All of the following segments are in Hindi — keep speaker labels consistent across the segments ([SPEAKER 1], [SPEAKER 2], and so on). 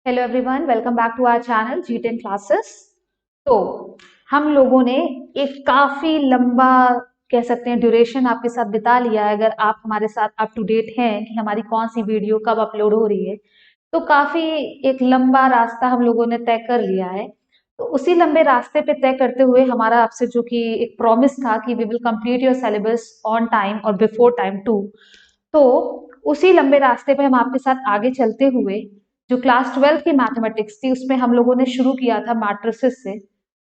[SPEAKER 1] Hello everyone, welcome back to our channel G10 classes. तो हम लोगों ने एक काफी लंबा कह सकते हैं ड्यूरेशन आपके साथ बिता लिया है। अगर आप हमारे साथ अप टू डेट हैं कि हमारी कौन सी वीडियो कब अपलोड हो रही है, तो काफी एक लंबा रास्ता हम लोगों ने तय कर लिया है। तो उसी लंबे रास्ते पे तय करते हुए हमारा आपसे जो कि एक प्रॉमिस था कि we will complete your syllabus on time और बिफोर टाइम टू। तो उसी लंबे रास्ते पे हम आपके साथ आगे चलते हुए जो क्लास 12 की मैथमेटिक्स थी उसमें हम लोगों ने शुरू किया था मैट्रिसेस से।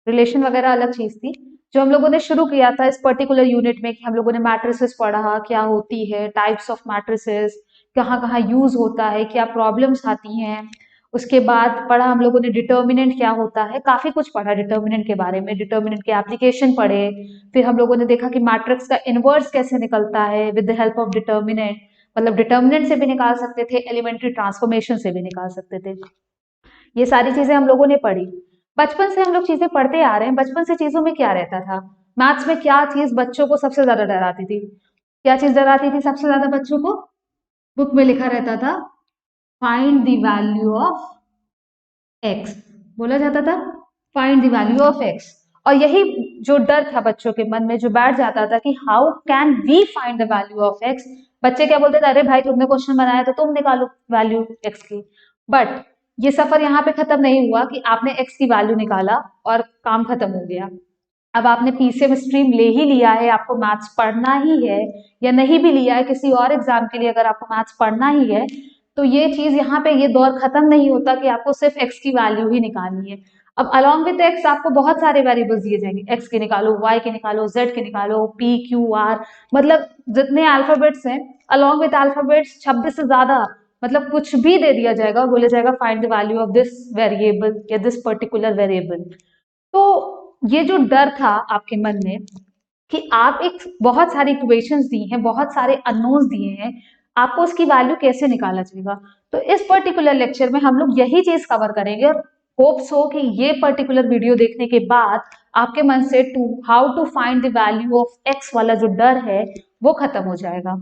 [SPEAKER 1] रिलेशन वगैरह अलग चीज थी। जो हम लोगों ने शुरू किया था इस पर्टिकुलर यूनिट में कि हम लोगों ने मैट्रिसेस पढ़ा, क्या होती है, टाइप्स ऑफ मैट्रिसेस, कहाँ कहाँ यूज होता है, क्या प्रॉब्लम्स आती हैं। उसके बाद पढ़ा हम लोगों ने डिटर्मिनेंट क्या होता है, काफी कुछ पढ़ा डिटर्मिनेंट के बारे में, डिटर्मिनेंट के एप्लीकेशन पढ़े। फिर हम लोगों ने देखा कि मैट्रिक्स का इनवर्स कैसे निकलता है with the help of determinant. मतलब डिटर्मिनेंट से भी निकाल सकते थे, एलिमेंट्री ट्रांसफॉर्मेशन से भी निकाल सकते थे। ये सारी चीजें हम लोगों ने पढ़ी। बचपन से हम लोग चीजें पढ़ते आ रहे हैं। बचपन से चीजों में क्या रहता था, मैथ्स में क्या चीज बच्चों को सबसे ज्यादा डराती थी? क्या चीज डराती थी सबसे ज्यादा बच्चों को? बुक में लिखा रहता था, find the value of x. बोला जाता था, find the value of x. और यही जो डर था बच्चों के मन में, जो बैठ जाता था कि how can we find the value of x. बच्चे क्या बोलते थे, अरे भाई तुमने क्वेश्चन बनाया तो तुम निकालो वैल्यू एक्स की। बट ये सफर यहाँ पे खत्म नहीं हुआ कि आपने एक्स की वैल्यू निकाला और काम खत्म हो गया। अब आपने पीसीएम स्ट्रीम ले ही लिया है, आपको मैथ्स पढ़ना ही है, या नहीं भी लिया है किसी और एग्जाम के लिए, अगर आपको मैथ्स पढ़ना ही है, तो ये चीज यहाँ पे ये दौर खत्म नहीं होता कि आपको सिर्फ एक्स की वैल्यू ही निकालनी है। अब अलॉन्ग विद एक्स आपको बहुत सारे वेरिएबल्स दिए जाएंगे, एक्स के निकालो, वाई के निकालो, जेड के निकालो, पी क्यू आर, मतलब जितने अल्फाबेट्स हैं, अलॉन्ग विद अल्फाबेट्स 26 से ज्यादा, मतलब कुछ भी दे दिया जाएगा और बोला जाएगा find the value of this variable या दिस पर्टिकुलर वेरिएबल। तो ये जो डर था आपके मन में कि आप एक बहुत सारी इक्वेशंस दी हैं, बहुत सारे अननोन्स दिए हैं, आपको उसकी वैल्यू कैसे निकाला जाएगा, तो इस पर्टिकुलर लेक्चर में हम लोग यही चीज कवर करेंगे। और होप्स हो कि ये पर्टिकुलर वीडियो देखने के बाद आपके मन से टू how to find the value of x वाला जो डर है वो खत्म हो जाएगा।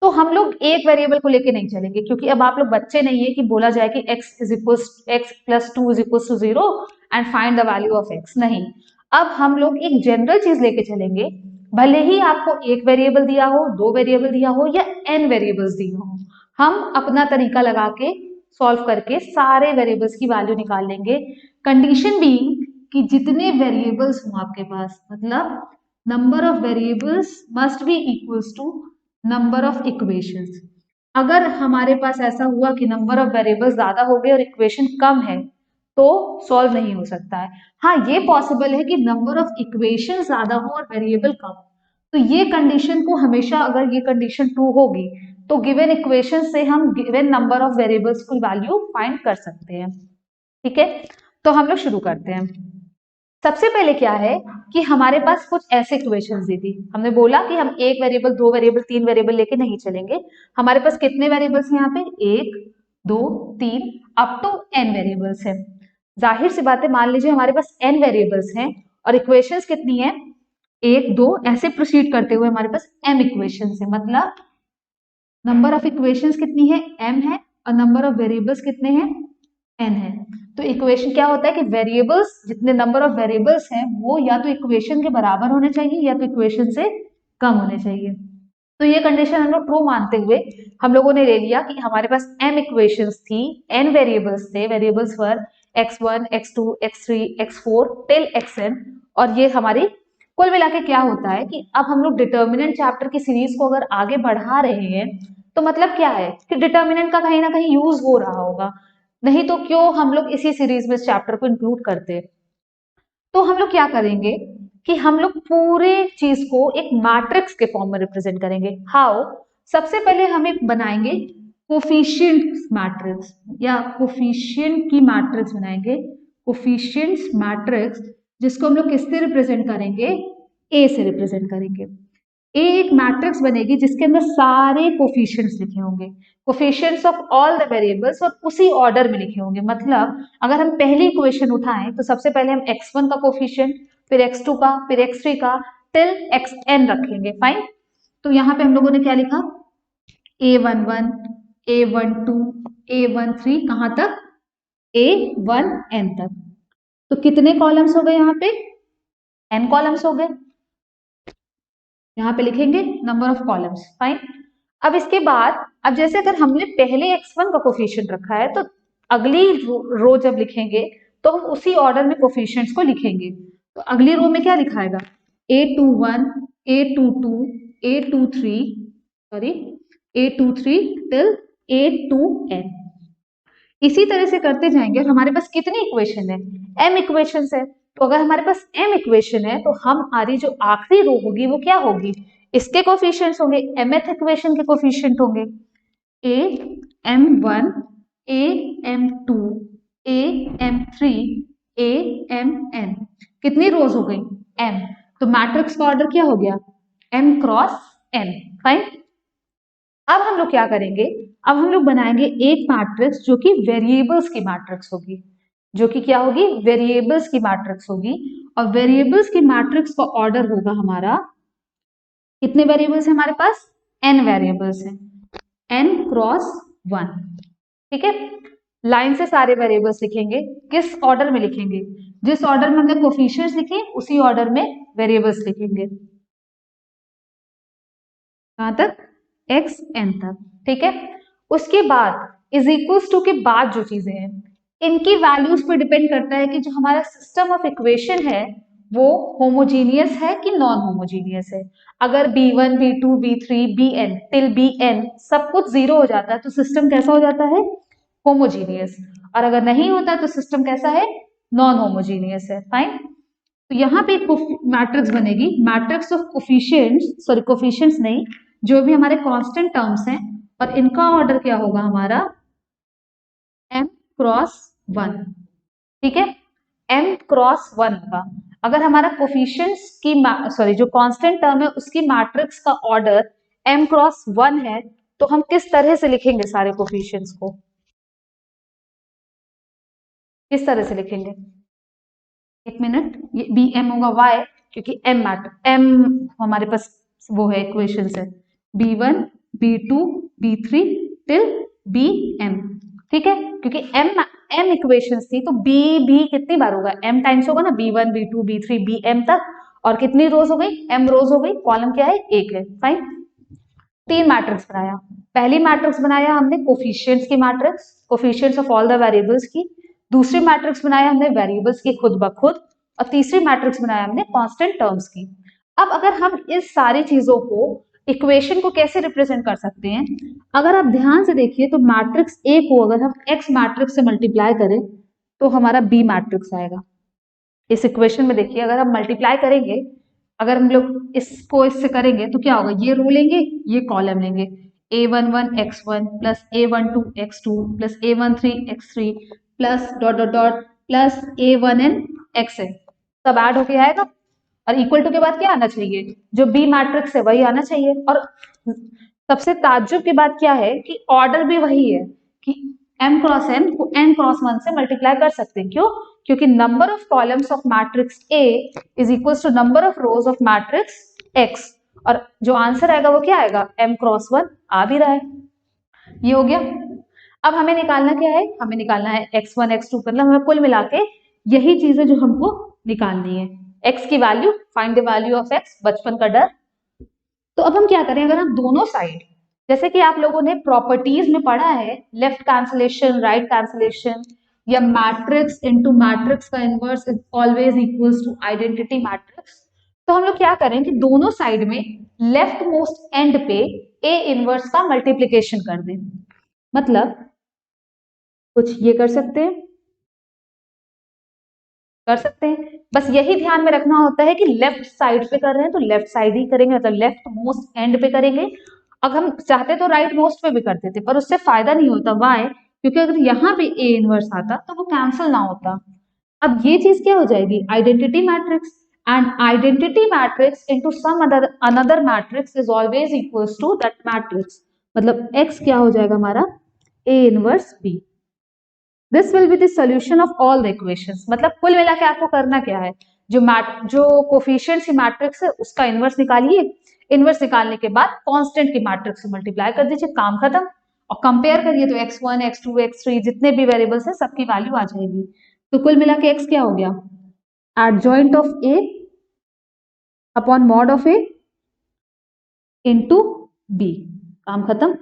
[SPEAKER 1] तो हम लोग एक वेरिएबल को लेके नहीं चलेंगे, क्योंकि अब आप लोग बच्चे नहीं है कि बोला जाए कि x plus two is equal to zero and find the value of x। नहीं, अब हम लोग एक जनरल चीज लेके चलेंगे। भले ही आपको एक वेरिएबल दिया हो, दो वेरिएबल दिया हो, या n वेरिएबल्स दिए हो, हम अपना तरीका लगा के सॉल्व करके सारे वेरिएबल्स की वैल्यू निकाल लेंगे। कंडीशन भी कि जितने वेरिएबल्स हों आपके पास, मतलब number of variables must be equals to number of equations. अगर हमारे पास ऐसा हुआ कि नंबर ऑफ वेरिएबल्स ज्यादा हो गए और इक्वेशन कम है, तो सॉल्व नहीं हो सकता है। हाँ, ये पॉसिबल है कि नंबर ऑफ इक्वेशन ज्यादा हो और वेरिएबल कम हो। तो ये कंडीशन को हमेशा, अगर ये कंडीशन ट्रू होगी, तो गिवन इक्वेशन से हम गिवन नंबर ऑफ वेरिएबल्स की वैल्यू फाइंड कर सकते हैं। ठीक है, तो हम लोग शुरू करते हैं। सबसे पहले क्या है कि हमारे पास कुछ ऐसे इक्वेशंस दी थी। हमने बोला कि हम एक वेरिएबल, दो वेरिएबल, तीन वेरिएबल लेके नहीं चलेंगे। हमारे पास कितने वेरिएबल्स हैं यहाँ पे? एक, दो, तीन, अप टू एन वेरिएबल्स हैं। जाहिर सी बात है, मान लीजिए हमारे पास एन वेरिएबल्स हैं और इक्वेशंस कितनी है? एक, दो, ऐसे प्रोसीड करते हुए हमारे पास एम इक्वेशंस है। मतलब नंबर ऑफ इक्वेशंस कितनी है? एम है। और नंबर ऑफ वेरिएबल्स कितने हैं? एन है। तो इक्वेशन क्या होता है कि वेरिएबल्स, जितने नंबर ऑफ वेरिएबल्स हैं वो या तो इक्वेशन के बराबर होने चाहिए या तो इक्वेशन से कम होने चाहिए। तो ये कंडीशन हम लोग ट्रू मानते हुए हम लोगों ने ले लिया कि हमारे पास एम इक्वेशंस थी, एन वेरिएबल्स थे, वेरिएबल्स वर x1, x2, x3, x4 till xn। और ये हमारी कुल मिला के क्या होता है कि अब हम लोग डिटर्मिनेंट चैप्टर की सीरीज को अगर आगे बढ़ा रहे हैं, तो मतलब क्या है कि डिटर्मिनेंट का कहीं ना कहीं यूज हो रहा होगा। नहीं तो क्यों हम लोग इसी सीरीज में इस चैप्टर को इंक्लूड करते। तो हम लोग क्या करेंगे कि हम लोग पूरे चीज को एक मैट्रिक्स के फॉर्म में रिप्रेजेंट करेंगे। हाउ? सबसे पहले हम एक बनाएंगे कोफिशिएंट मैट्रिक्स, या कोफिशिएंट की मैट्रिक्स बनाएंगे, कोफिशिएंट्स मैट्रिक्स, जिसको हम लोग किससे रिप्रेजेंट करेंगे? ए से रिप्रेजेंट करेंगे। ए एक मैट्रिक्स बनेगी जिसके अंदर सारे कोफिशिएंट्स लिखे होंगे, coefficients of all the variables, और उसी ऑर्डर में लिखे होंगे। मतलब अगर हम पहली इक्वेशन उठाएं तो सबसे पहले हम x1 का कोफिशिएंट, फिर x2 का, फिर x3 का, टिल xn रखेंगे। फाइन। तो यहाँ पे हम लोगों ने क्या लिखा? a11, a12, a13, कहाँ तक? A1n तक। तो कितने कॉलम्स हो गए यहाँ पे? n कॉलम्स हो गए। यहाँ पे लिखेंगे नंबर ऑफ कॉलम्स। फाइन। अब इसके बाद, अब जैसे अगर हमने पहले x1 का कोफिशिएंट रखा है तो अगली रो जब लिखेंगे तो हम उसी ऑर्डर में कोफिशिएंट्स को लिखेंगे। तो अगली रो में क्या लिखाएगा? A21, A22, A23, sorry A23 till A2n। इसी तरह से करते जाएंगे। और हमारे पास कितनी इक्वेशन है? m इक्वेशन है। तो अगर हमारे पास m इक्वेशन है तो हमारी जो आखिरी रो होगी वो क्या होगी? इसके कोफिशिएंट्स होंगे, mth इक्वेशन के कोफिशिएंट होंगे। a m1, a m2, a m3, a mn। कितनी रोज हो गई? m। तो मैट्रिक्स का ऑर्डर क्या हो गया? m cross n। फाइन। अब हम लोग क्या करेंगे? अब हम लोग बनाएंगे एक मैट्रिक्स जो कि वेरिएबल्स की मैट्रिक्स होगी, जो कि क्या होगी? वेरिएबल्स की मैट्रिक्स होगी। और वेरिएबल्स की मैट्रिक्स का ऑर्डर होगा हमारा, कितने वेरिएबल्स है हमारे पास? n वेरिएबल्स हैं, n क्रॉस 1। ठीक है। लाइन से सारे वेरिएबल्स लिखेंगे। किस ऑर्डर में लिखेंगे? जिस ऑर्डर में हमने कोफिशिएंट्स लिखे उसी ऑर्डर में वेरिएबल्स लिखेंगे। कहां तक? xn तक। ठीक है। उसके बाद इज इक्वल्स टू के बाद जो चीजें हैं इनकी वैल्यूज पे डिपेंड करता है कि जो हमारा सिस्टम ऑफ इक्वेशन है वो होमोजीनियस है कि नॉन होमोजीनियस है। अगर b1, b2, b3, bn till bn सब कुछ जीरो हो जाता है तो सिस्टम कैसा हो जाता है? होमोजीनियस। और अगर नहीं होता तो सिस्टम कैसा है? नॉन होमोजीनियस है। फाइन। तो यहाँ पे एक मैट्रिक्स बनेगी, matrix of coefficients, sorry coefficients नहीं, जो भी हमारे कांस्टेंट टर्म्स हैं, और इनका ऑर्डर क्या होगा हमारा? m cross 1। ठीक है। m क्रॉस 1 होगा। अगर हमारा कोफिशिएंट्स की सॉरी जो कांस्टेंट टर्म है उसकी मैट्रिक्स का ऑर्डर m क्रॉस 1 है तो हम किस तरह से लिखेंगे सारे कोफिशिएंट्स को? किस तरह से लिखेंगे? एक मिनट, ये बी एम होगा y, क्योंकि m मैटर m हमारे पास वो है इक्वेशन है, b1, b2, b3 till bm। ठीक है। क्योंकि m इक्वेशंस थी तो b भी कितनी बार होगा? m टाइम्स होगा ना, b1, b2, b3, bm तक। और कितनी रोज हो गई? m रोज हो गई। कॉलम क्या है? एक है। फाइन। तीन मैट्रिक्स बनाया। पहली मैट्रिक्स बनाया हमने कोफिशिएंट्स की matrix, coefficients of all the variables की। दूसरी मैट्रिक्स बनाया हमने वेरिएबल्स की खुद ब खुद। और तीसरी मैट्रिक्स बनाया हमने कांस्टेंट टर्म्स की। अब अगर हम इस सारी चीजों को, इक्वेशन को कैसे रिप्रेजेंट कर सकते हैं? अगर आप ध्यान से देखिए तो मैट्रिक्स ए को अगर हम x मैट्रिक्स से मल्टीप्लाई करें तो हमारा b मैट्रिक्स आएगा। इस इक्वेशन में देखिए, अगर हम मल्टीप्लाई करेंगे, अगर हम लोग इसको इससे करेंगे तो क्या होगा? ये रो लेंगे, ये कॉलम लेंगे, a11 x1 plus a12 x2 plus a13 x3 plus dot dot dot plus a1n xn, सब ऐड होके आएगा। और इक्वल टू के बाद क्या आना चाहिए? जो बी मैट्रिक्स है वही आना चाहिए। और सबसे ताज्जुब की बात क्या है कि ऑर्डर भी वही है कि m क्रॉस n को n क्रॉस 1 से मल्टीप्लाई कर सकते हैं। क्यों? क्योंकि number of columns of matrix A is equals to number of rows of matrix X। और जो आंसर आएगा वो क्या आएगा? m क्रॉस 1 आ भी रहा है। ये हो गया। अब हमें निकालना क्या है? हमें निकालना है x1 x2, मतलब हमें कुल मिला के यही चीजें जो हमको निकालनी है। x की value, find the value of x, बचपन का डर। तो अब हम क्या करें? अगर हम दोनों साइड, जैसे कि आप लोगों ने प्रॉपर्टीज में पढ़ा है, लेफ्ट कैंसलेशन, राइट कैंसलेशन, या मैट्रिक्स इनटू मैट्रिक्स का inverse is always equals to identity matrix. तो हम लोग क्या करें कि दोनों साइड में लेफ्ट मोस्ट एंड पे ए इनवर्स का मल्टीप्लीकेशन कर दें। मतलब कुछ ये कर सकते हैं, कर सकते हैं। बस यही ध्यान में रखना होता है कि लेफ्ट साइड पे कर रहे हैं तो लेफ्ट साइड ही करेंगे, मतलब लेफ्ट मोस्ट एंड पे करेंगे। अगर हम चाहते तो राइट मोस्ट पे भी करते थे, पर उससे फायदा नहीं होता। वाई? क्योंकि अगर यहाँ पे ए इनवर्स आता तो वो कैंसिल ना होता। अब ये चीज क्या हो जाएगी? Identity matrix. And identity matrix into some another matrix is always equals to that matrix. मतलब x क्या हो जाएगा हमारा? A inverse B. This will be the solution of all the equations. मतलब कुल मिला के आपको करना क्या है? जो कोफिशिएंट्स की मैट्रिक्स है उसका इनवर्स निकालिए। इनवर्स निकालने के बाद कांस्टेंट की मैट्रिक्स से मल्टीप्लाई कर दीजिए, काम खत्म। और कंपेयर करिए तो x1, x2, x3 जितने भी वेरिएबल्स हैं सबकी वैल्यू आ जाएगी। तो कुल मिला के x क्या हो गया, adjoint of a upon mod of a into b। काम खत्म।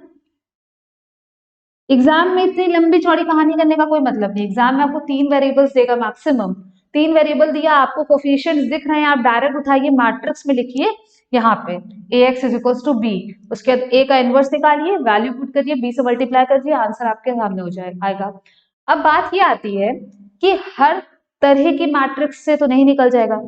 [SPEAKER 1] एग्जाम में इतनी लंबी चौड़ी कहानी करने का कोई मतलब नहीं। एग्जाम में आपको 3 वेरिएबल्स देगा मैक्सिमम, 3 वेरिएबल दिया, आपको कोफिशिएंट्स दिख रहे हैं, आप डायरेक्ट उठाइए मैट्रिक्स में लिखिए यहाँ पे ax is equals to b, उसके बाद a का इनवर्स निकालिए, वैल्यू पुट करिए, b से मल्टीप्लाई करिए, आंसर आपके सामने हो आएगा। अब बात ये आती है कि हर तरह की मैट्रिक्स से तो नहीं निकल जाएगा।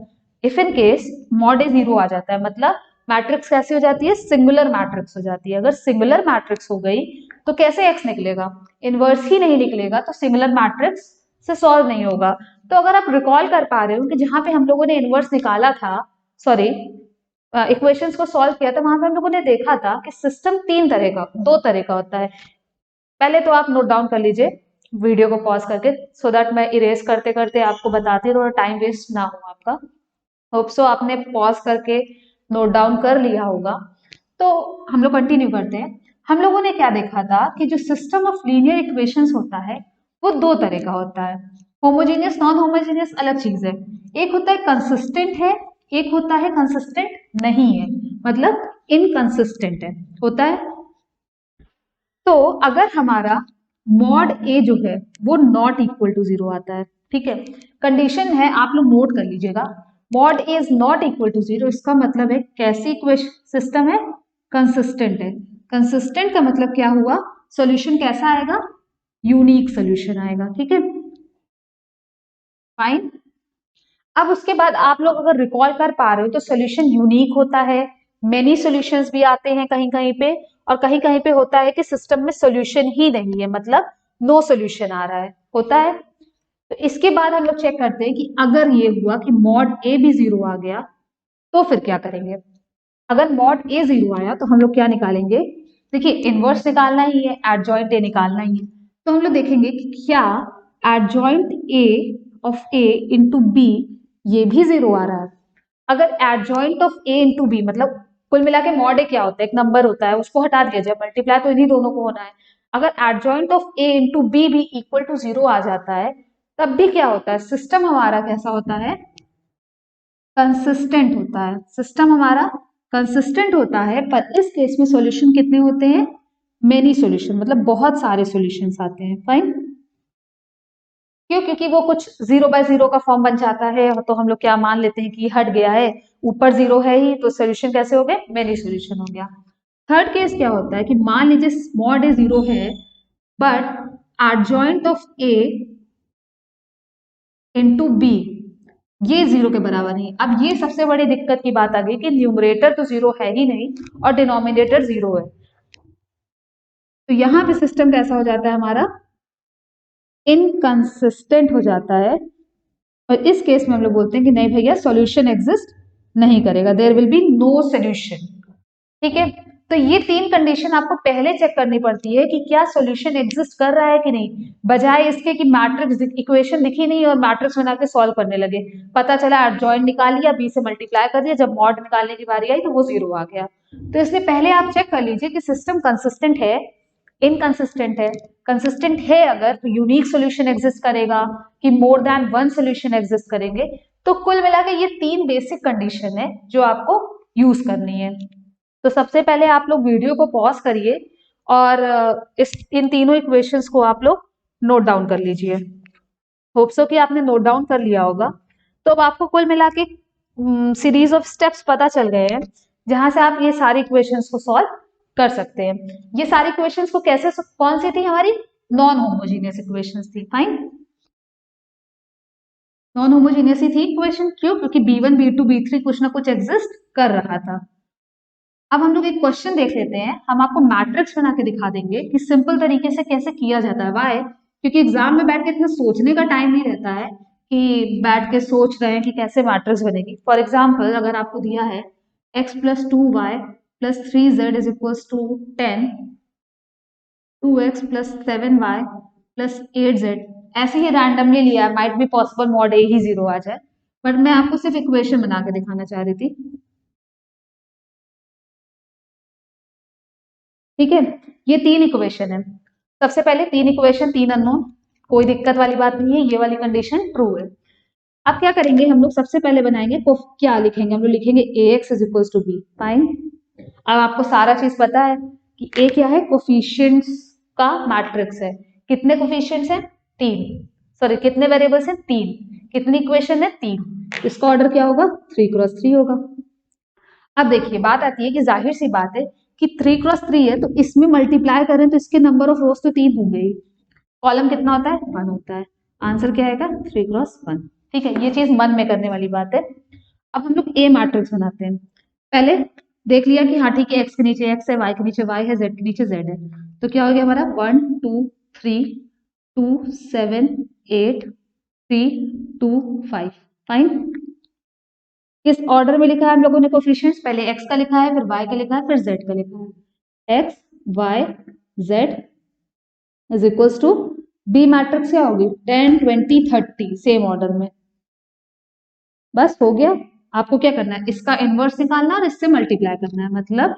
[SPEAKER 1] If in case mod A 0 आ जाता है, मतलब मैट्रिक्स कैसी हो जाती है, सिंगुलर मैट्रिक्स हो जाती है। अगर सिंगुलर मैट्रिक्स हो गई तो कैसे x निकलेगा, इनवर्स ही नहीं निकलेगा, तो सिंगुलर मैट्रिक्स से सॉल्व नहीं होगा। तो अगर आप रिकॉल कर पा रहे हो कि जहां पे हम लोगों ने इनवर्स निकाला था, सॉरी इक्वेशंस को सॉल्व किया था, वहां पे हम लोगों ने देखा था कि सिस्टम 2 तरह का होता है। पहले तो आप नोट डाउन कर लीजिए वीडियो को पॉज करके, सो दैट मैं इरेज करते करते आपको बताती रहूं और टाइम वेस्ट ना हो आपका। होप सो आपने पॉज करके नोट डाउन कर लिया होगा। तो हम लोग कंटिन्यू करते हैं। हम लोगों ने क्या देखा था कि जो सिस्टम ऑफ लीनियर इक्वेशंस होता है वो 2 तरह का होता है। होमोजेनियस, नॉन होमोजेनियस अलग चीज है। एक होता है कंसिस्टेंट है, एक होता है कंसिस्टेंट नहीं है, मतलब इनकंसिस्टेंट है होता है। तो अगर हमारा मॉड ए जो है वो नॉट इक्वल टू 0 आता है, ठीक है, कंडीशन है, आप लोग नोट कर लीजिएगा, mod A is not equal to 0, इसका मतलब है कैसी इक्वेशन सिस्टम है, कंसिस्टेंट है। कंसिस्टेंट का मतलब क्या हुआ, सॉल्यूशन कैसा आएगा, यूनिक सॉल्यूशन आएगा, ठीक है, फाइन। अब उसके बाद आप लोग अगर रिकॉल कर पा रहे हो तो सॉल्यूशन यूनिक होता है, मेनी सॉल्यूशंस भी आते हैं कहीं कहीं पे, और कहीं कहीं पे होता है कि सिस्टम में सॉल्यूशन ही नहीं है, मतलब नो सॉल्यूशन आ रहा है, होता है। तो इसके बाद हम लोग चेक करते हैं कि अगर ये हुआ कि मॉड ए भी 0 आ गया तो फिर क्या करेंगे। अगर मॉड ए 0 आया तो हम लोग क्या निकालेंगे, देखिए इनवर्स निकालना ही है, एडजॉइंट ए निकालना ही है। तो हम लोग देखेंगे कि क्या adjoint A of A into B ये भी 0 आ रहा है। अगर adjoint of A into B, मतलब कुल मिला के मॉड ए क्या होता है, एक नंबर होता है, उसको हटा दिया जाए, मल्टीप्लाई तो इन्हीं दोनों को होना है। अगर adjoint of A into B भी इक्वल टू 0 आ जाता है, तब भी क्या होता है, सिस्टम हमारा कैसा होता है, कंसिस्टेंट होता है। सिस्टम हमारा कंसिस्टेंट होता है, पर इस केस में सॉल्यूशन कितने होते हैं, मेनी सॉल्यूशन, मतलब बहुत सारे सॉल्यूशंस आते हैं, फाइन। क्यों, क्योंकि वो कुछ 0 बाय 0 का फॉर्म बन जाता है, तो हम लोग क्या मान लेते हैं कि हट गया है, ऊपर 0 है ही, तो सोल्यूशन कैसे हो गए, मेनी सोल्यूशन हो गया। थर्ड केस क्या होता है कि मान लीजिए मॉड ए 0 है, but adjoint of A into B ये 0 के बराबर नहीं। अब ये सबसे बड़ी दिक्कत की बात आ गई कि न्यूमरेटर तो 0 है ही नहीं और डिनोमिनेटर 0 है, तो यहां पे सिस्टम कैसा हो जाता है हमारा, इनकंसिस्टेंट हो जाता है। और इस केस में हम लोग बोलते हैं कि नहीं भैया सॉल्यूशन एग्जिस्ट नहीं करेगा, there will be no solution, ठीक है। तो ये 3 कंडीशन आपको पहले चेक करनी पड़ती है कि क्या सॉल्यूशन एग्जिस्ट कर रहा है कि नहीं, बजाय इसके कि मैट्रिक्स इक्वेशन दिखी नहीं और मैट्रिक्स बना के सॉल्व करने लगे, पता चला एडजॉइंट निकाल लिया, बी से मल्टीप्लाई कर दिया, जब मॉड निकालने की बारी आई तो वो 0 आ गया। तो इसलिए पहले आप चेक कर लीजिए कि सिस्टम कंसिस्टेंट है, इनकंसिस्टेंट है। कंसिस्टेंट है अगर तो यूनिक सॉल्यूशन एग्जिस्ट करेगा कि more than one solution exist करेंगे। तो कुल मिला के ये 3 बेसिक कंडीशन है जो आपको यूज करनी है। तो सबसे पहले आप लोग वीडियो को पॉज करिए और इन तीनों इक्वेशंस को आप लोग नोट डाउन कर लीजिए। होप सो कि आपने नोट डाउन कर लिया होगा। तो अब आपको कुल मिला के सीरीज ऑफ स्टेप्स पता चल गए हैं जहां से आप ये सारी इक्वेशंस को सॉल्व कर सकते हैं। ये सारी इक्वेशंस को कैसे, कौन सी थी हमारी, नॉन होमोजीनियस इक्वेशंस थी, फाइन, नॉन होमोजीनियस ही थी इक्वेशन। क्यों, क्योंकि b1 b2 b3 कुछ ना कुछ एग्जिस्ट कर रहा था। अब हम लोग एक क्वेश्चन देख लेते हैं, हम आपको मैट्रिक्स बना के दिखा देंगे कि सिंपल तरीके से कैसे किया जाता है। वाई, क्योंकि एग्जाम में बैठ के इतना सोचने का टाइम नहीं रहता है कि बैठ के सोच रहे हैं कि कैसे मैट्रिक्स बनेगी। फॉर एग्जाम्पल अगर आपको दिया है x plus 2y plus 3z is equals to 10, 2x plus 7y plus 8z, ऐसे ही रैंडमली लिया है, might be possible mod A ही 0 आ जाए, बट मैं आपको सिर्फ इक्वेशन बना के दिखाना चाह रही थी। ठीक है, ये 3 इक्वेशन है। सबसे पहले 3 इक्वेशन 3 अननोन, कोई दिक्कत वाली बात नहीं है, ये वाली कंडीशन ट्रू है। अब क्या करेंगे हम लोग, सबसे पहले बनाएंगे क्या लिखेंगे हम लोग, लिखेंगे ax is equal to B. Fine, अब आपको सारा चीज पता है कि a क्या है, कोफिशिएंट्स का मैट्रिक्स है। कितने कोफिशिएंट्स हैं, 3, सॉरी कितने वेरिएबल्स हैं, 3, कितनी इक्वेशन है, 3, इसका ऑर्डर क्या होगा, 3x3 होगा। अब देखिए बात आती है कि जाहिर सी बात है कि 3x3 है, तो इसमें मल्टीप्लाई करें तो इसके नंबर ऑफ रोज तो 3 होंगे ही, कॉलम कितना होता है, 1 होता है, आंसर क्या आएगा, 3x1। ठीक है, ये चीज मन में करने वाली बात है। अब हम लोग ए मैट्रिक्स बनाते हैं। पहले देख लिया कि हाँ ठीक है, एक्स के नीचे एक्स है, वाई के नीचे वाई है, जेड के नीचे जेड है, तो क्या हो गया हमारा 1 2 3 2 7 8 3 2 5। फाइन, किस ऑर्डर में लिखा है हम लोगों ने कोफिशिएंट्स, पहले एक्स का लिखा है, फिर वाई का लिखा है, फिर जेड का लिखा है। X y z is equals to B matrix क्या होगी, 10 20 30, सेम ऑर्डर में। बस हो गया, आपको क्या करना है, इसका इनवर्स निकालना और इससे मल्टीप्लाई करना है, मतलब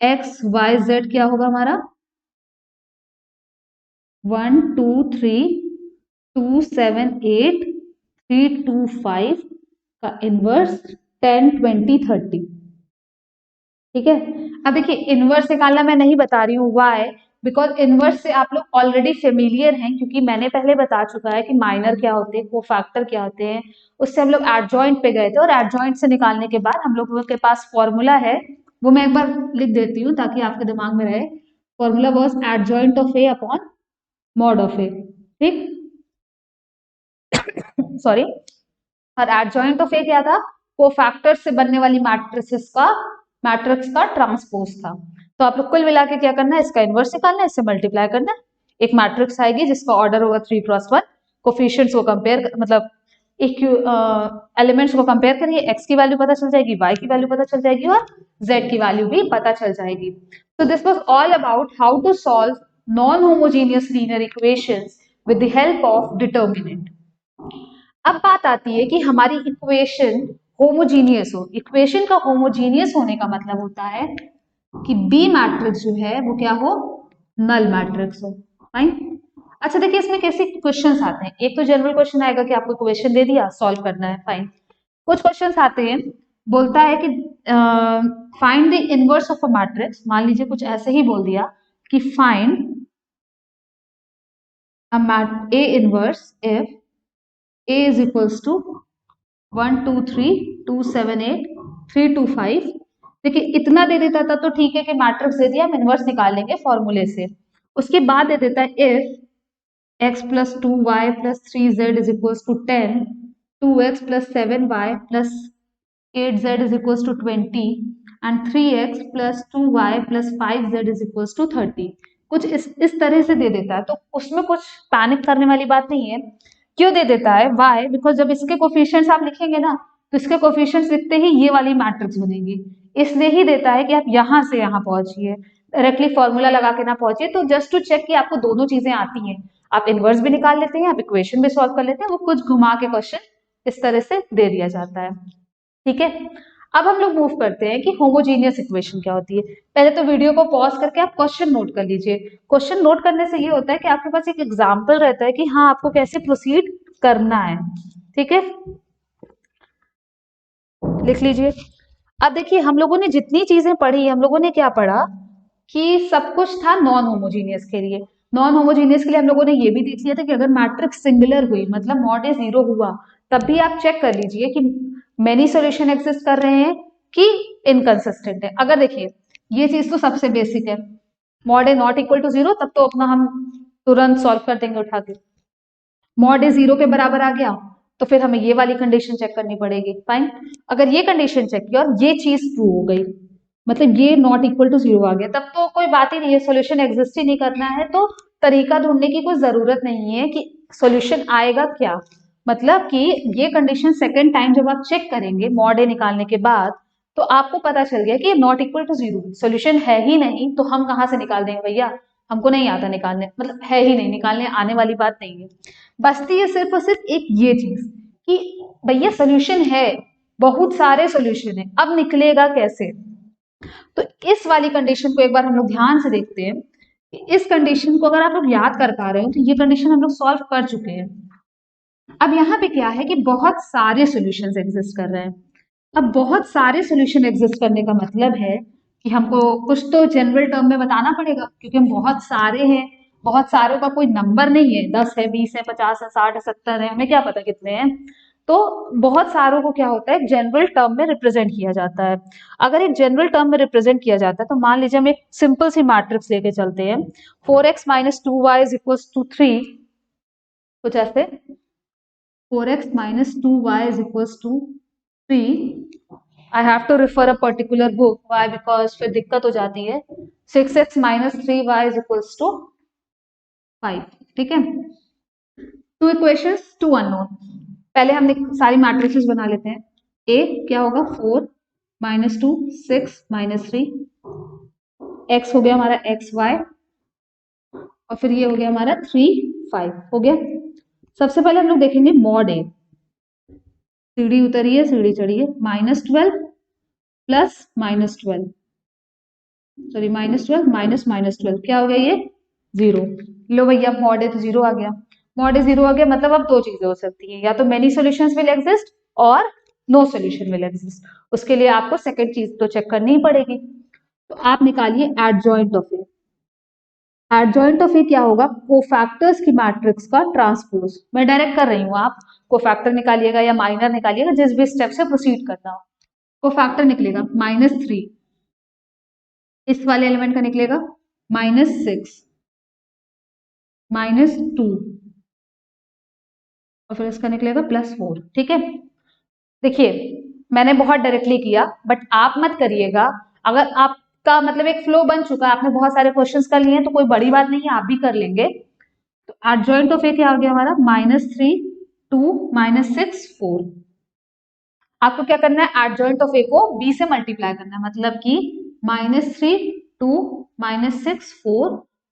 [SPEAKER 1] एक्स वाई जेड क्या होगा हमारा, 1 2 3 2 7 8 3 2 5 का इनवर्स 10 20 30। ठीक है, अब देखिए इनवर्स निकालना मैं नहीं बता रही हूँ, वाई बिकॉज इनवर्स से आप लोग ऑलरेडी फेमिलियर हैं, क्योंकि मैंने पहले बता चुका है कि माइनर क्या होते हैं, कोफैक्टर क्या होते हैं, उससे हम लोग एडजॉइंट पे गए थे, और एडजॉइंट से निकालने के बाद हम लोगों के पास फॉर्मूला है, वो मैं एक बार लिख देती हूँ ताकि आपके दिमाग में रहे। Formula was adjoint of A upon mod of A. ठीक, सॉरी, और एडजॉइंट ऑफ ए क्या था, कोफैक्टर से बनने वाली मैट्रिक्स का ट्रांसपोज था। तो आप लोग कुल मिला के क्या करना है, इसका इनवर्स निकालना है, इससे मल्टीप्लाई करना है, एक मैट्रिक्स आएगी जिसका ऑर्डर होगा 3x1, कोफिशिएंट्स को कंपेयर मतलब एलिमेंट्स को कंपेयर करिए, एक्स की वैल्यू पता चल जाएगी, वाई की वैल्यू पता चल जाएगी, और जेड की वैल्यू भी पता चल जाएगी। तो this was all about how to solve non homogeneous linear equations with the help of determinant. अब बात आती है कि हमारी इक्वेशन होमोजीनियस हो। इक्वेशन का होमोजीनियस होने का मतलब होता है कि बी मैट्रिक्स जो है वो क्या हो, नल मैट्रिक्स हो। फाइन, अच्छा देखिए इसमें कैसे क्वेश्चंस आते हैं, एक तो जनरल क्वेश्चन आएगा कि आपको क्वेश्चन दे दिया, सॉल्व करना है। फाइन, कुछ क्वेश्चंस आते हैं, बोलता है कि find the inverse of a matrix, मान लीजिए कुछ ऐसे ही बोल दिया कि find A inverse if A is equals to 1 2 3 2 7 8 3 2 5। देखिए इतना दे देता था तो ठीक है कि मैट्रिक्स दे दिया, हम इनवर्स निकाल लेंगे फॉर्मूले से। उसके बाद दे देता है if x plus 2y plus 3z is equals to 10, 2x plus 7y plus 8z is equals to 20 and 3x plus 2y plus 5z is equals to 30। कुछ इस तरह से दे देता है, तो उसमें कुछ पैनिक करने वाली बात नहीं है। क्यों दे देता है, वाई, बिकॉज जब इसके कोफिशिएंट्स आप लिखेंगे ना, तो इसके कोफिशिएंट्स लिखते ही ये वाली मैट्रिक्स बनेगी, इसलिए ही देता है कि आप यहां से यहां पहुंचिए, डायरेक्टली फॉर्मूला लगा के ना पहुंचिए। तो जस्ट टू चेक कि आपको दोनों चीजें आती हैं, आप इनवर्स भी निकाल लेते हैं, आप इक्वेशन भी सॉल्व कर लेते हैं, वो कुछ घुमा के क्वेश्चन इस तरह से दे दिया जाता है। ठीक है, अब हम लोग मूव करते हैं कि होमोजीनियस इक्वेशन क्या होती है। पहले तो वीडियो को पॉज करके आप क्वेश्चन नोट कर लीजिए। क्वेश्चन नोट करने से ये होता है कि आपके पास एक एग्जाम्पल रहता है कि हाँ आपको कैसे प्रोसीड करना है। ठीक है, लिख लीजिए। अब देखिए हम लोगों ने जितनी चीजें पढ़ी, हम लोगों ने क्या पढ़ा कि सब कुछ था नॉन होमोजीनियस के लिए। नॉन होमोजीनियस के लिए हम लोगों ने ये भी देख लिया था कि अगर मैट्रिक्स सिंगुलर हुई, मतलब मॉड ए जीरो हुआ, तब भी आप चेक कर लीजिए कि मेनी सॉल्यूशन एग्जिस्ट कर रहे हैं कि इनकंसिस्टेंट है। अगर देखिए ये चीज तो सबसे बेसिक है, mod A not equal to zero, तब तो अपना हम तुरंत सॉल्व कर देंगे उठा के। मॉड ए जीरो के बराबर आ गया तो फिर हमें ये वाली कंडीशन चेक करनी पड़ेगी। फाइन, अगर ये कंडीशन चेक की और ये चीज ट्रू हो गई, मतलब ये नॉट इक्वल टू जीरो आ गया, तब तो कोई बात ही नहीं है, सॉल्यूशन एग्जिस्ट ही नहीं करना है, तो तरीका ढूंढने की कोई जरूरत नहीं है कि सॉल्यूशन आएगा क्या। मतलब कि ये कंडीशन सेकंड टाइम जब आप चेक करेंगे मॉड ए निकालने के बाद, तो आपको पता चल गया कि ये not equal to zero, solution है ही नहीं, तो हम कहाँ से निकाल देंगे भैया, हमको नहीं आता निकालने, मतलब है ही नहीं, निकालने आने वाली बात नहीं है। बचती है सिर्फ और सिर्फ एक ये चीज कि भैया सोल्यूशन है, बहुत सारे सोल्यूशन है, अब निकलेगा कैसे। तो इस वाली कंडीशन को एक बार हम लोग ध्यान से देखते हैं कि इस कंडीशन को अगर आप लोग याद कर पा रहे हो तो ये कंडीशन हम लोग सॉल्व कर चुके हैं। अब यहाँ पे क्या है कि बहुत सारे सॉल्यूशंस एग्जिस्ट कर रहे हैं। अब बहुत सारे सॉल्यूशन एग्जिस्ट करने का मतलब है कि हमको कुछ तो जनरल टर्म में बताना पड़ेगा, क्योंकि हम बहुत सारे हैं, बहुत सारों का कोई नंबर नहीं है, 10 है, 20 है, 50 है, 60 है, 70 है, हमें क्या पता कितने हैं। तो बहुत सारों को क्या होता है, जनरल टर्म में रिप्रेजेंट किया जाता है। अगर एक जनरल टर्म में रिप्रेजेंट किया जाता है तो मान लीजिए हम एक सिंपल सी मैट्रिक्स लेके चलते हैं, 4x minus 2y is equals to 3, कुछ ऐसे 4x minus 2y is equals to 3. I have to refer a particular book. Why? Because फिर दिक्कत हो जाती है। 6x minus 3y is equals to 5. ठीक है, टू इक्वेशंस, टू अननोन। पहले हम सारी मैट्रिसेस बना लेते हैं। a क्या होगा, 4 माइनस 2 6 माइनस 3, x हो गया हमारा xy, और फिर ये हो गया हमारा 3 5 हो गया। सबसे पहले हम लोग देखेंगे मॉड a, सीढ़ी उतरिए सीढ़ी चढ़िए, -12 प्लस -12, सॉरी -12 माइनस -12, क्या हो गया ये, 0। लो भैया मॉड ए तो 0 आ गया, मॉड ए 0 आ गया, मतलब अब दो चीजें हो सकती है, या तो मेनी सॉल्यूशंस विल एग्जिस्ट और नो सॉल्यूशन विल एग्जिस्ट। उसके लिए आपको सेकंड चीज तो चेक करनी ही पड़ेगी। तो आप निकालिए adjoint of A. Adjoint of A क्या होगा, कोफैक्टर्स की मैट्रिक्स का ट्रांसपोज। मैं डायरेक्ट कर रही हूँ, आप कोफैक्टर निकालिएगा या माइनर निकालिएगा, जिस भी स्टेप से प्रोसीड करना हो। कोफैक्टर निकलेगा -3, इस वाले एलिमेंट का निकलेगा -6, -2, और फिर इसका निकलेगा +4। ठीक है, देखिए मैंने बहुत डायरेक्टली किया, बट आप मत करिएगा। अगर आपका मतलब एक फ्लो बन चुका है, आपने बहुत सारे क्वेश्चंस कर लिए हैं, तो कोई बड़ी बात नहीं है, आप भी कर लेंगे। तो एडजॉइंट ऑफ ए क्या हो गया हमारा, -3 2 -6 4। आपको क्या करना है, एडजॉइंट ऑफ ए को b से मल्टीप्लाई करना है, मतलब कि -3 2 -6 4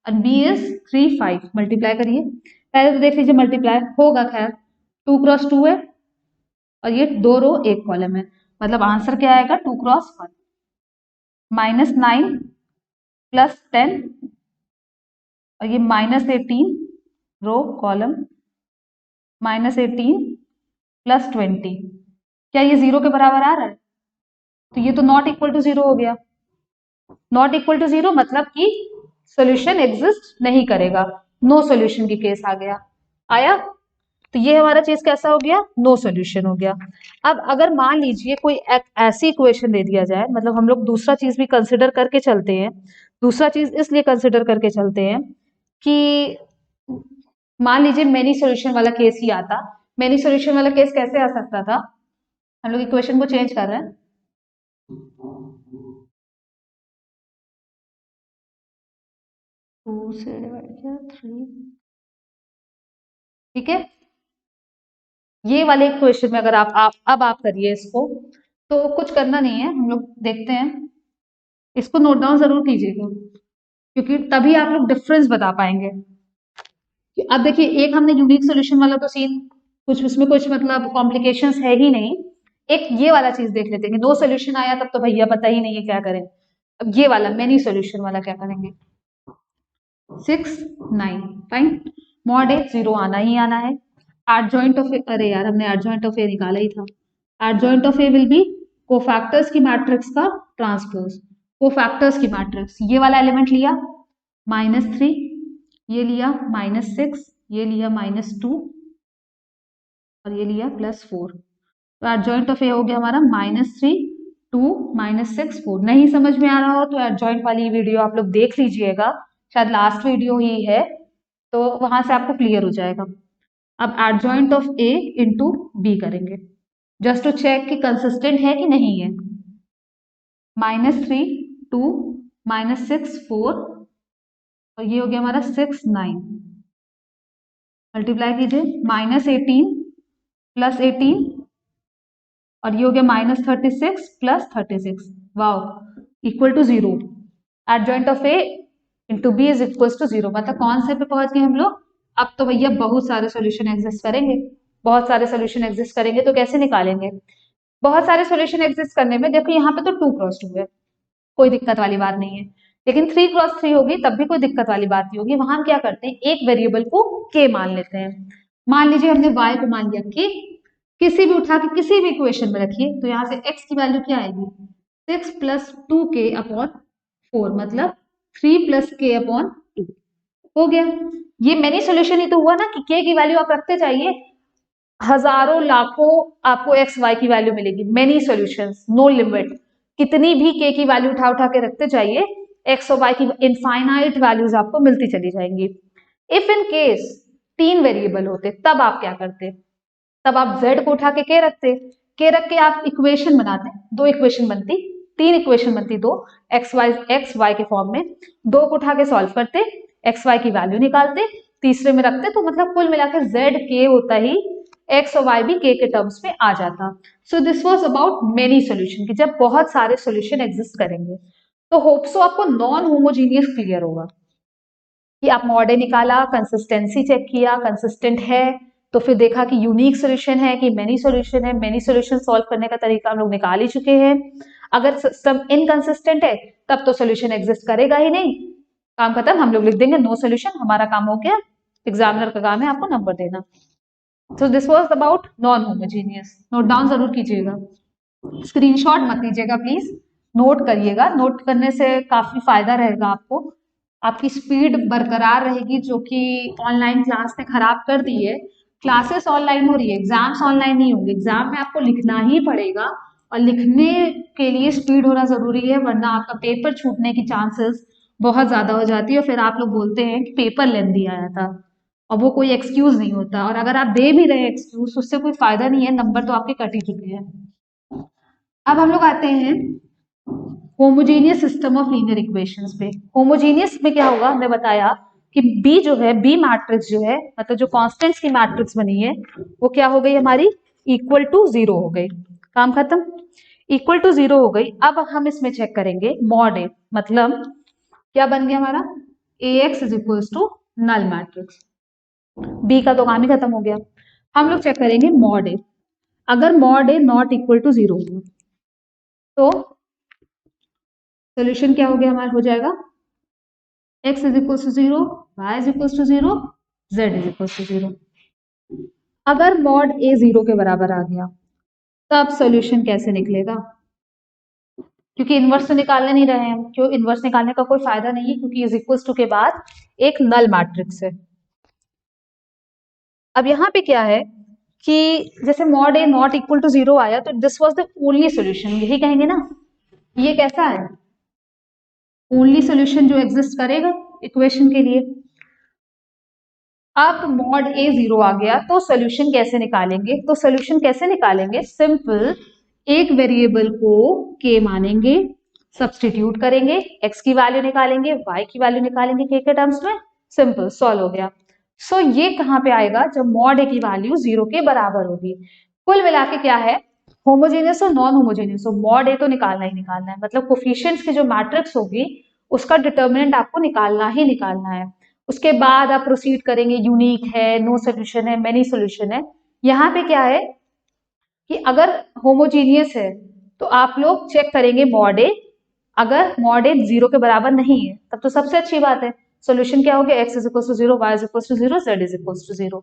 [SPEAKER 1] और b इज 3 5। मल्टीप्लाई करिए, पहले तो देख लीजिए मल्टीप्लाई होगा, खैर 2 क्रॉस 2 है और ये 2 रो 1 कॉलम है, मतलब आंसर क्या आएगा 2 क्रॉस 1, -9 प्लस 10 और ये -18 रो कॉलम, -18 प्लस 20। क्या ये 0 के बराबर आ रहा है, तो ये तो नॉट इक्वल टू 0 हो गया। नॉट इक्वल टू 0 मतलब कि सॉल्यूशन एग्जिस्ट नहीं करेगा, नो सॉल्यूशन की केस आ गया, आया। तो ये हमारा चीज कैसा हो गया, नो सॉल्यूशन हो गया। अब अगर मान लीजिए कोई एक ऐसी इक्वेशन दे दिया जाए, मतलब हम लोग दूसरा चीज भी कंसिडर करके चलते हैं। दूसरा चीज इसलिए कंसिडर करके चलते हैं कि मान लीजिए मेनी सॉल्यूशन वाला केस ही आता। मेनी सॉल्यूशन वाला केस कैसे आ सकता था, हम लोग इक्वेशन को चेंज कर रहे हैं, 2 से डिवाइड किया 3, ठीक है। ये वाले इक्वेशन में अगर आप अब आप करिए इसको, तो कुछ करना नहीं है, हम लोग देखते हैं, इसको नोट डाउन जरूर कीजिएगा, क्योंकि तभी आप लोग डिफरेंस बता पाएंगे। अब देखिए एक हमने यूनिक सॉल्यूशन वाला तो सीन, कुछ उसमें कुछ मतलब कॉम्प्लिकेशंस है ही नहीं। एक ये वाला चीज देख लेते हैं, नो सॉल्यूशन आया तब तो भैया पता ही नहीं है क्या करें। अब ये वाला मेनी सॉल्यूशन वाला क्या करेंगे, 6 9 फाइन, मॉड ए 0 आना ही आना है। एडजॉइंट ऑफ ए, अरे यार हमने एडजॉइंट ऑफ ए निकाला ही था। Adjoint of A will be cofactors की मैट्रिक्स का ट्रांसपोज। कोफैक्टर्स की मैट्रिक्स, ये वाला एलिमेंट लिया -3, ये लिया -6, ये लिया -2 और ये लिया +4। तो एडजॉइंट ऑफ ए हो गया हमारा -3 2 -6 4। नहीं समझ में आ रहा हो तो एडजॉइंट वाली वीडियो आप लोग देख लीजिएगा, शायद लास्ट वीडियो ही है, तो वहां से आपको क्लियर हो जाएगा। अब adjoint of A into B करेंगे, जस्ट टू चेक कि कंसिस्टेंट है कि नहीं है। -3 2 -6 4 और ये हो गया हमारा 6 9। मल्टीप्लाई कीजिए, -18 प्लस 18 और ये हो गया -36 plus 36, wow, equal to 0। Adjoint of A into B is equal to 0, मतलब कौन से पे पहुंच गए हम लोग। अब तो भैया बहुत सारे सॉल्यूशन एग्जिस्ट करेंगे, बहुत सारे सॉल्यूशन एग्जिस्ट करेंगे तो कैसे निकालेंगे। बहुत सारे सॉल्यूशन एग्जिस्ट करने में देखो यहाँ पे तो 2 क्रॉस 2 है, कोई दिक्कत वाली बात नहीं है। लेकिन 3x3 होगी तब भी कोई दिक्कत वाली बात नहीं होगी। वहां हम क्या करते हैं, एक वेरिएबल को k मान लेते हैं। मान लीजिए हमने y को मान लिया k, किसी भी उठा के किसी भी इक्वेशन में रखिए तो यहाँ से x की वैल्यू क्या आएगी, 6 + 2k अपॉन 4, मतलब 3 + k अपॉन 2 हो गया। ये मैनी सोल्यूशन ही तो हुआ ना कि k की वैल्यू आप रखते जाइए, हजारों लाखों आपको एक्स वाई की वैल्यू मिलेगी। मेनी सॉल्यूशंस, नो लिमिट, कितनी भी के की वैल्यू उठा उठा के रखते जाइए, एक्स और वाई की इनफाइनाइट वैल्यूज आपको मिलती चली जाएंगी। इफ इन केस 3 वेरिएबल होते तब आप क्या करते, तब आप z को उठा के k रखते, k रख के आप इक्वेशन बनाते, 2 इक्वेशन बनती, 3 इक्वेशन बनती, 2 एक्स वाई के फॉर्म में, 2 को उठा के सॉल्व करते, एक्स वाई की वैल्यू निकालते, तीसरे में रखते, तो मतलब कुल मिलाकर z k होता ही x और y भी k के टर्म्स में आ जाता। So this was about many solution, कि जब बहुत सारे सॉल्यूशन एग्जिस्ट करेंगे। तो होप सो आपको नॉन होमोजीनियस क्लियर होगा कि आप मॉड निकाला, कंसिस्टेंसी चेक किया, कंसिस्टेंट है, तो फिर देखा कि यूनिक सॉल्यूशन है कि मेनी सॉल्यूशन है। मेनी सॉल्यूशन सॉल्व करने का तरीका हम लोग निकाल ही चुके हैं। अगर सिस्टम इनकंसिस्टेंट है तब तो सॉल्यूशन एग्जिस्ट करेगा ही नहीं, काम खत्म, हम लोग लिख देंगे नो सॉल्यूशन, हमारा काम हो गया, एग्जामिनर का काम है आपको नंबर देना। So this was about non-homogeneous. Note down जरूर कीजिएगा, स्क्रीनशॉट मत लीजिएगा प्लीज, नोट करिएगा। नोट करने से काफी फायदा रहेगा आपको, आपकी स्पीड बरकरार रहेगी, जो कि ऑनलाइन क्लास ने खराब कर दी है। क्लासेस ऑनलाइन हो रही है, एग्जाम्स ऑनलाइन नहीं होंगे। एग्जाम में आपको लिखना ही पड़ेगा और लिखने के लिए स्पीड होना जरूरी है, वरना आपका पेपर छूटने की चांसेस बहुत ज्यादा हो जाती है और फिर आप लोग बोलते हैं कि पेपर लेंदी आया था, और वो कोई एक्सक्यूज नहीं होता। और अगर आप दे भी रहे एक्सक्यूज उससे कोई फायदा नहीं है, नंबर तो आपके कट ही चुके हैं। अब हम लोग आते हैं homogeneous system of linear equations पे। होमोजीनियस में क्या होगा, हमने बताया कि बी जो है, बी मैट्रिक्स जो है, मतलब जो कॉन्स्टेंट्स की मैट्रिक्स बनी है, वो क्या हो गई हमारी, इक्वल टू 0 हो गई, काम खत्म, इक्वल टू 0 हो गई। अब हम इसमें चेक करेंगे मॉड ए, मतलब क्या बन गया हमारा, AX is equal to null matrix, B का तो काम ही खत्म हो गया। हम लोग चेक करेंगे मॉड ए, अगर mod A not equal to 0 हो तो सोल्यूशन क्या हो गया हमारा, हो जाएगा x is equal to 0, y is equal to 0, z is equal to 0। अगर मॉड ए 0 के बराबर आ गया तब सोल्यूशन कैसे निकलेगा, क्योंकि इनवर्स तो निकालने नहीं रहे हैं, क्यों, इनवर्स निकालने का कोई फायदा नहीं है, क्योंकि इज इक्वल टू के बाद एक नल मैट्रिक्स है। अब यहाँ पे क्या है कि जैसे mod A not equal to 0 आया तो this was the only solution, यही कहेंगे ना, ये कैसा है, ओनली सॉल्यूशन जो एग्जिस्ट करेगा इक्वेशन के लिए। अब मॉड ए 0 आ गया तो सॉल्यूशन कैसे निकालेंगे, तो सॉल्यूशन कैसे निकालेंगे, सिंपल, एक वेरिएबल को k मानेंगे, सब्सटीट्यूट करेंगे, x की वैल्यू निकालेंगे, y की वैल्यू निकालेंगे k के टर्म्स में, सिंपल, सॉल्व हो गया। सो ये कहाँ पे आएगा, जब मॉड ए की वैल्यू 0 के बराबर होगी। कुल मिला के क्या है, होमोजेनियस और नॉन होमोजेनियस हो, मॉड ए तो निकालना ही निकालना है, मतलब कोफिशिएंट्स की जो मैट्रिक्स होगी उसका डिटर्मिनेंट आपको निकालना ही निकालना है। उसके बाद आप प्रोसीड करेंगे, यूनिक है, नो सोल्यूशन है, मेनी सोल्यूशन है। यहाँ पे क्या है कि अगर होमोजीनियस है तो आप लोग चेक करेंगे मॉड ए, अगर मॉड ए 0 के बराबर नहीं है तब तो सबसे अच्छी बात है, सोल्यूशन क्या हो गया, x is equal to 0, y is equal to 0, z is equal to 0।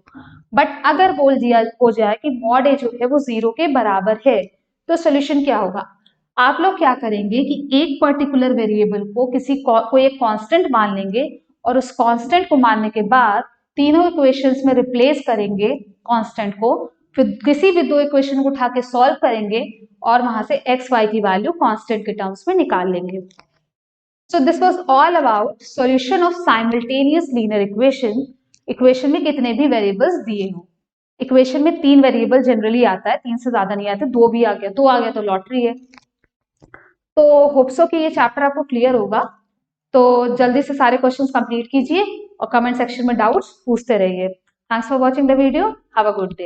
[SPEAKER 1] But अगर बोल दिया हो जाए कि मॉड ए जो है वो 0 के बराबर है तो सोल्यूशन क्या होगा, आप लोग क्या करेंगे कि एक पर्टिकुलर वेरिएबल को कोई एक कांस्टेंट मान लेंगे और उस कांस्टेंट को मानने के बाद तीनों इक्वेशंस में रिप्लेस करेंगे कांस्टेंट को, फिर किसी भी 2 इक्वेशन को उठा के सॉल्व करेंगे और वहां से x y की वैल्यू कांस्टेंट के टर्म्स में निकाल लेंगे। So this was all about solution of simultaneous linear equation। Equation में कितने भी वेरिएबल्स दिए हो, इक्वेशन में 3 वेरिएबल जनरली आता है, 3 से ज्यादा नहीं आते, 2 भी आ गया, 2 आ गया तो लॉटरी है। तो होप सो कि ये चैप्टर आपको क्लियर होगा, तो जल्दी से सारे क्वेश्चंस कंप्लीट कीजिए और कमेंट सेक्शन में डाउट्स पूछते रहिए। Thanks for watching the video, have a good day.